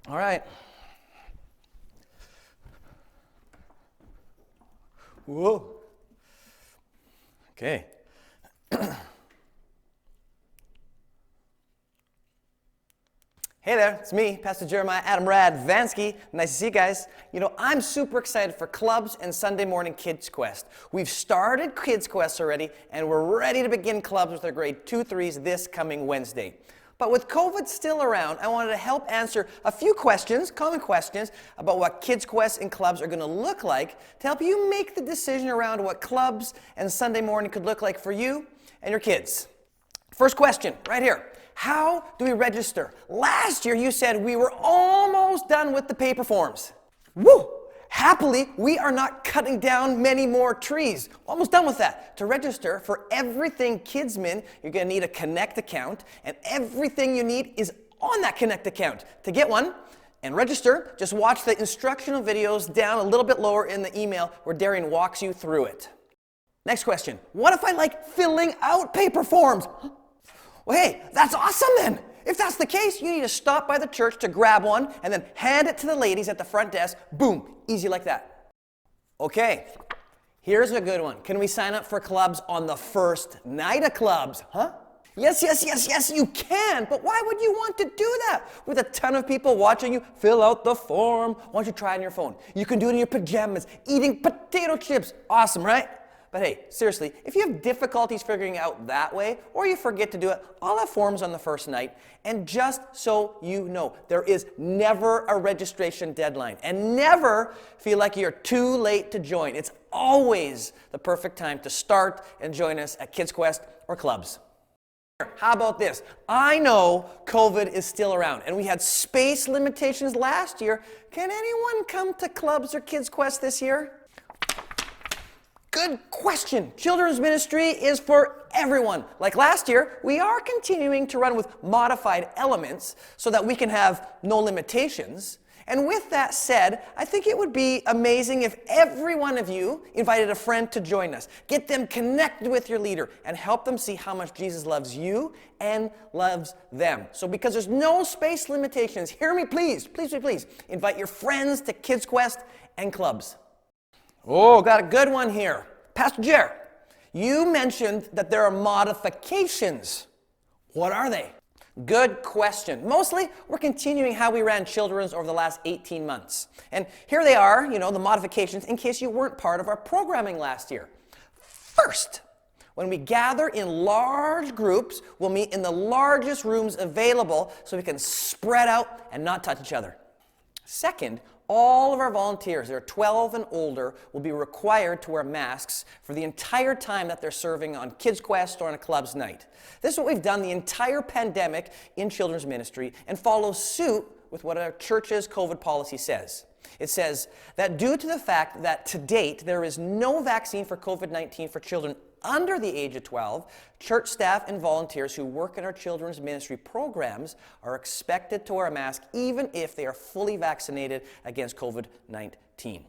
All right. Whoa. Okay. Hey there, it's me, Pastor Jeremia Answer. Nice to see you guys. I'm super excited for clubs and Sunday morning Kids Quest. We've started Kids Quest already, and we're ready to begin clubs with our grade 2-3s this coming Wednesday. But with COVID still around, I wanted to help answer a few questions, common questions, about what Kids Quest and clubs are going to look like to help you make the decision around what clubs and Sunday morning could look like for you and your kids. First question, right here. How do we register? Last year you said we were almost done with the paper forms. Woo! Happily, we are not cutting down many more trees. Almost done with that. To register for everything Kidsmin, you're going to need a Connect account, and everything you need is on that Connect account. To get one and register, just watch the instructional videos down a little bit lower in the email where Darian walks you through it. Next question. What if I like filling out paper forms? Well, hey, that's awesome then. If that's the case, you need to stop by the church to grab one and then hand it to the ladies at the front desk. Boom, easy like that. Okay, here's a good one. Can we sign up for clubs on the first night of clubs? Huh? Yes, you can. But why would you want to do that? With a ton of people watching you fill out the form. Why don't you try it on your phone? You can do it in your pajamas, eating potato chips. Awesome, right? But hey, seriously, if you have difficulties figuring out that way, or you forget to do it, I'll have forms on the first night. And just so you know, there is never a registration deadline. And never feel like you're too late to join. It's always the perfect time to start and join us at Kids Quest or clubs. How about this? I know COVID is still around, and we had space limitations last year. Can anyone come to clubs or Kids Quest this year? Good question. Children's ministry is for everyone. Like last year, we are continuing to run with modified elements so that we can have no limitations. And with that said, I think it would be amazing if every one of you invited a friend to join us. Get them connected with your leader and help them see how much Jesus loves you and loves them. So because there's no space limitations, hear me please, please, invite your friends to Kids Quest and clubs. Oh, got a good one here. Pastor Jer, you mentioned that there are modifications. What are they? Good question. Mostly, we're continuing how we ran children's over the last 18 months. And here they are, the modifications, in case you weren't part of our programming last year. First, when we gather in large groups, we'll meet in the largest rooms available so we can spread out and not touch each other. Second, all of our volunteers that are 12 and older will be required to wear masks for the entire time that they're serving on Kids Quest or on a club's night. This is what we've done the entire pandemic in children's ministry and follows suit with what our church's COVID policy says. It says that due to the fact that to date there is no vaccine for COVID-19 for children under the age of 12, church staff and volunteers who work in our children's ministry programs are expected to wear a mask even if they are fully vaccinated against COVID-19.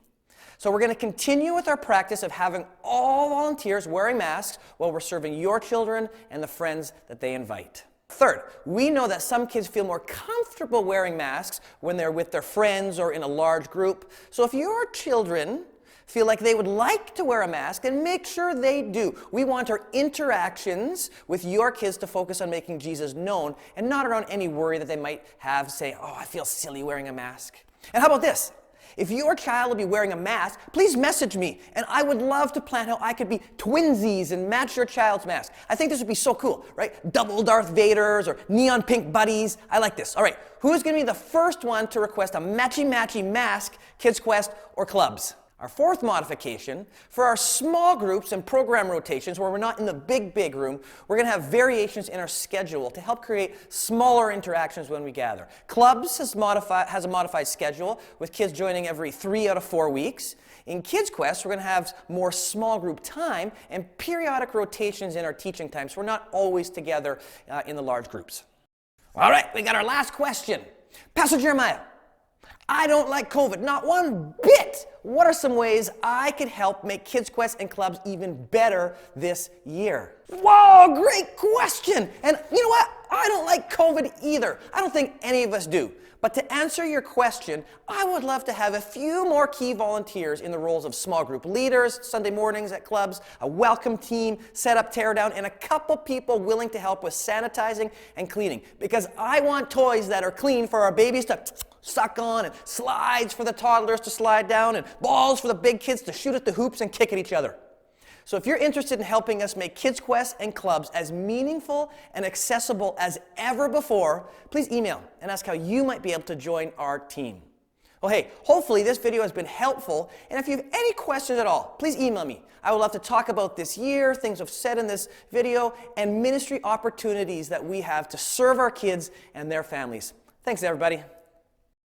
So we're going to continue with our practice of having all volunteers wearing masks while we're serving your children and the friends that they invite. Third, we know that some kids feel more comfortable wearing masks when they're with their friends or in a large group. So if your children feel like they would like to wear a mask, then make sure they do. We want our interactions with your kids to focus on making Jesus known and not around any worry that they might have saying, oh, I feel silly wearing a mask. And how about this? If your child will be wearing a mask, please message me, and I would love to plan how I could be twinsies and match your child's mask. I think this would be so cool, right? Double Darth Vaders or neon pink buddies. I like this. All right, who's going to be the first one to request a matchy-matchy mask, Kids Quest, or clubs? Our fourth modification, for our small groups and program rotations where we're not in the big room, we're going to have variations in our schedule to help create smaller interactions when we gather. Clubs has a modified schedule with kids joining every 3 out of 4 weeks. In Kids Quest, we're going to have more small group time and periodic rotations in our teaching time, so we're not always together in the large groups. All right, we got our last question. Pastor Jeremiah, I don't like COVID, not one bit. What are some ways I could help make Kids Quest and clubs even better this year? Whoa, great question. And you know what? I don't like COVID either. I don't think any of us do. But to answer your question, I would love to have a few more key volunteers in the roles of small group leaders, Sunday mornings at clubs, a welcome team, setup, tear down, and a couple people willing to help with sanitizing and cleaning. Because I want toys that are clean for our babies to suck on, and slides for the toddlers to slide down, and balls for the big kids to shoot at the hoops and kick at each other. So if you're interested in helping us make Kids Quest and clubs as meaningful and accessible as ever before, please email and ask how you might be able to join our team. Well, hey, hopefully this video has been helpful, and if you have any questions at all, please email me. I would love to talk about this year, things I've said in this video, and ministry opportunities that we have to serve our kids and their families. Thanks, everybody.